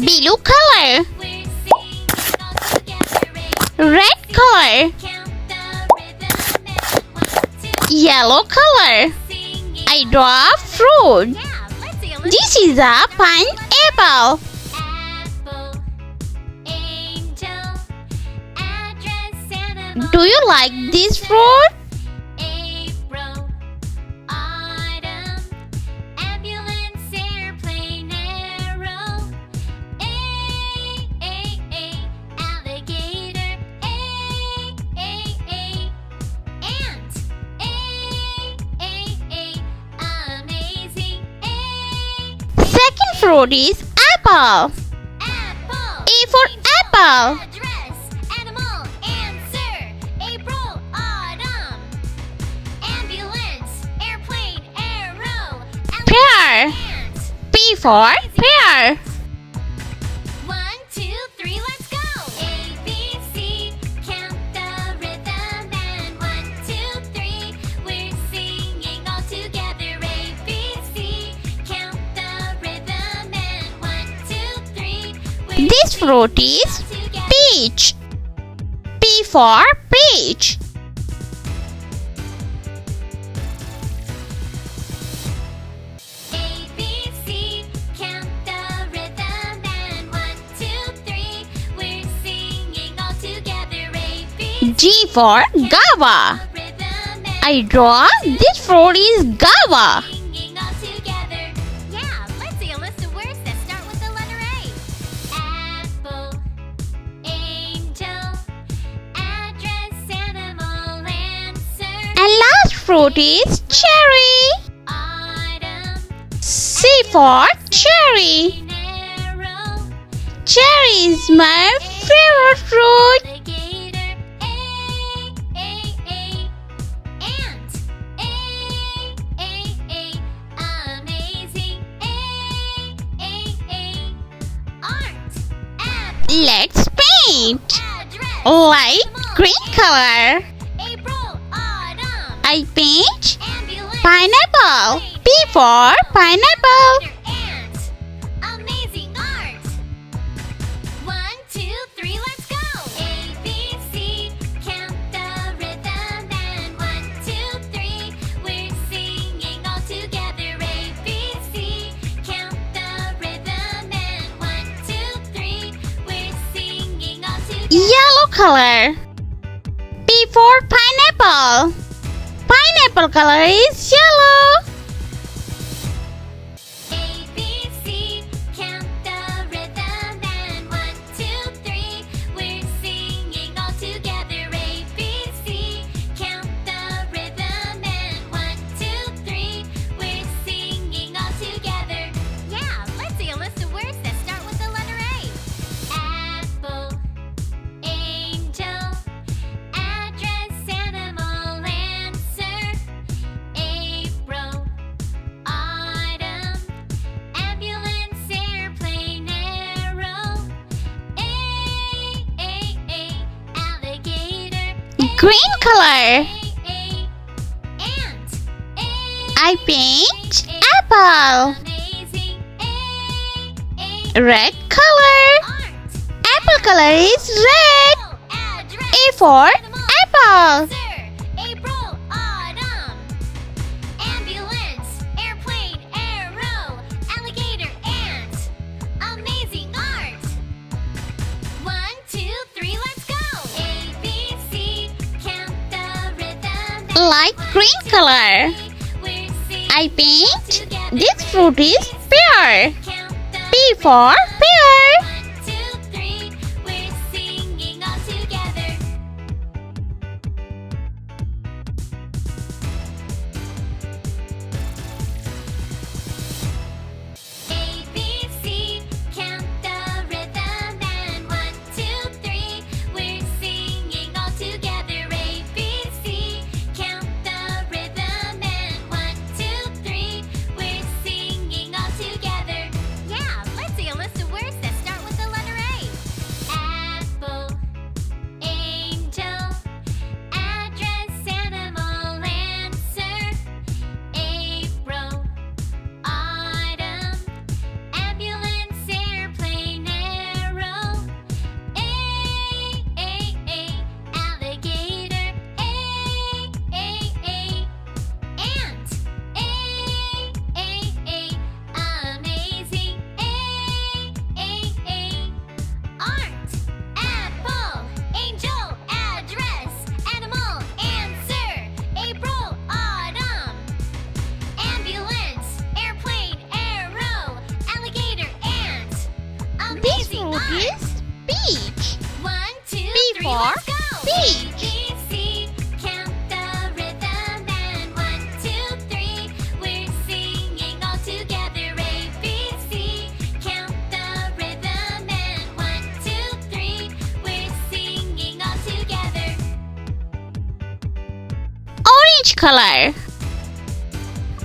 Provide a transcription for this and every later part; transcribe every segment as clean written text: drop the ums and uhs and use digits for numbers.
Blue color. Red color. Yellow color. I draw a fruit. This is a pineapple. Do you like this fruit? Second fruit is apple. A for apple. Pear. P for pear. 1, 2, 3, let's go! A, B, C, count the rhythm and 1, 2, 3, we're singing all together. A, B, C, count the rhythm and 1, 2, 3, we're This fruit is peach. P for peach. A, B, C, count the rhythm and 1, 2, 3, we're singing all together. A, B, G for guava. rhythm and I draw this fruit is guava. singing all together. Yeah, let's see a list of words that start with the letter A. Apple, angel, address, animal, answer, And last fruit is cherry. autumn, C for cherry. narrow, Cherry is my favorite fruit. alligator, ant, amazing, art, apple, Let's paint. address, Light green color. April, autumn, I paint ambulance, pineapple. P for pineapple. ant, amazing art. 1, 2, 3, let's go. A, B, C, count the rhythm and 1, 2, 3, we're singing all together. A, B, C, count the rhythm and 1, 2, 3, we're singing all together. Yellow color. P for pineapple. Pineapple color is yellow. A, B, C, count the rhythm and 1, 2, 3, we're singing all together. A, B, C, count the rhythm and 1, 2, 3, we're singing all together. Yeah, let's see a list of words that start with the letter A. Apple, angel, address, animal, answer, April, autumn, ambulance, airplane, arrow, alligator, Green color. ant, I paint apple. amazing, Red color. art, Apple color is red. address, A for apple. Sir, April, autumn, ambulance, airplane, arrow, alligator, ant, amazing art. 1, 2, 3, let's go. A, B, C, count the rhythm. Light green color. We're singing I paint together. this fruit is pear. Count the P for pear. 1, 2, 3, we're singing all together. A, B, C, count the rhythm and 1, 2, 3, we're singing all together. A, B, C, count the rhythm and 1, 2, 3, we're singing all together. Yeah, let's see a list of color.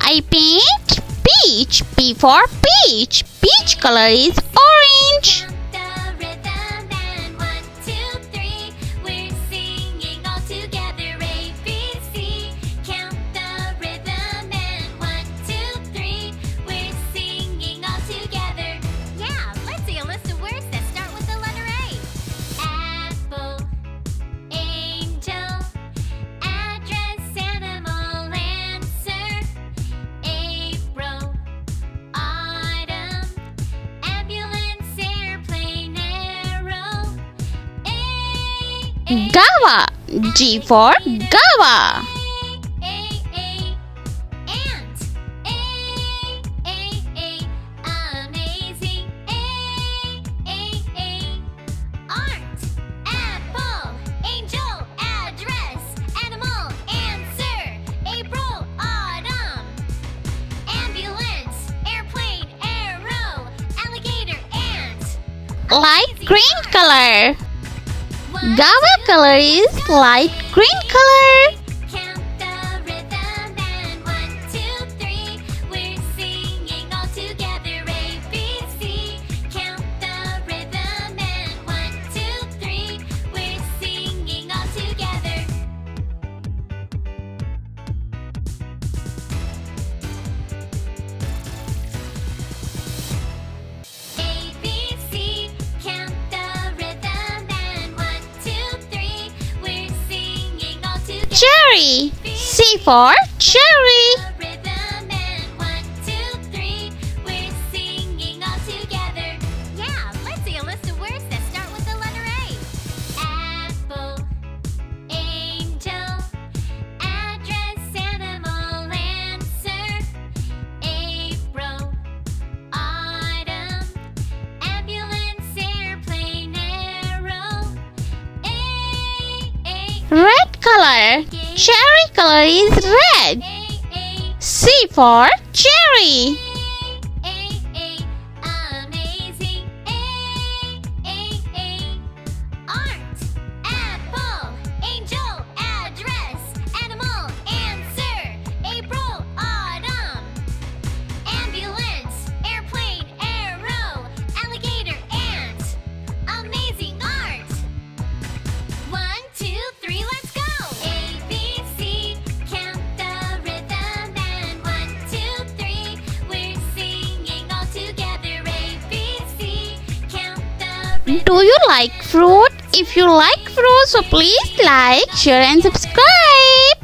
I paint peach. P for peach. Peach color is orange. The rhythm and 1, 2, 3. We're singing all together. A, B, C. Count the rhythm and 1, 2, 3. We're singing all together. Yeah, let's see a list of words that start with the letter A. Apple, angel, address, animal, answer. April, autumn, ambulance, airplane, arrow. Guava. G for guava. Ant. Amazing. Art. Apple. Angel. Address. Animal. Answer. April. Autumn. Ambulance. Airplane. Arrow. Alligator. Ant. Light green color. One, Guava two, color is light green color. count the rhythm and 1, 2, 3. We're singing all together. A, B, C. Count the rhythm and 1, 2, 3. We're singing all together. A, B, C. Count the rhythm and 1, 2, 3. We're singing all together. Cherry. C for cherry. The rhythm and 1, 2, 3. We're singing all together. Yeah, let's see a list of words that start with the letter A. Apple, angel, address, animal, answer. April, autumn, ambulance, airplane, arrow. Red color. Cherry color is red. C for cherry. Amazing. Art. Apple. Angel. Address. Animal. Answer. April. Autumn. Ambulance. Airplane. Arrow. Alligator. Ant. Amazing art. 1, 2, 3, let's go. A, B, C. Count the rhythm and 1, 2, 3. We're singing all together. A, B, C. Count the rhythm. Do you like fruit? If you like fruit, so please like, share and subscribe.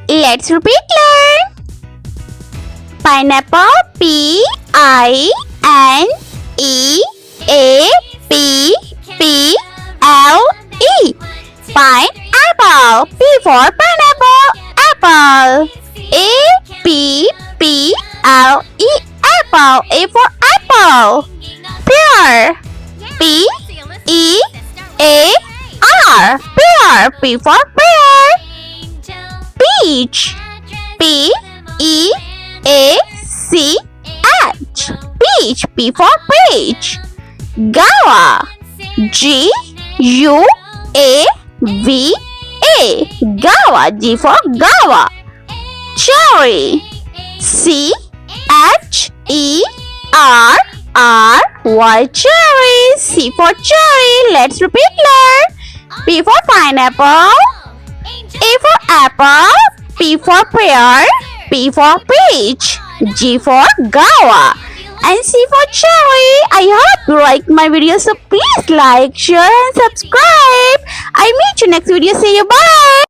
Let's repeat learn. Pineapple. P I N E A P P L E. Pineapple. P for pineapple. Apple. A P P L E. Apple. A for apple. Pear. P E A R. Pear. P for pear. Peach. P E A C H. Peach. P for peach. Guava. G U A V A. Guava. G for guava. Cherry. C H E R R Y. Cherry. C for cherry. Let's repeat learn. P for pineapple. A for apple. P for pear. P for peach. G for guava. And C for cherry. I hope you like my video, so please like, share and subscribe. I meet you next video. See you. Bye.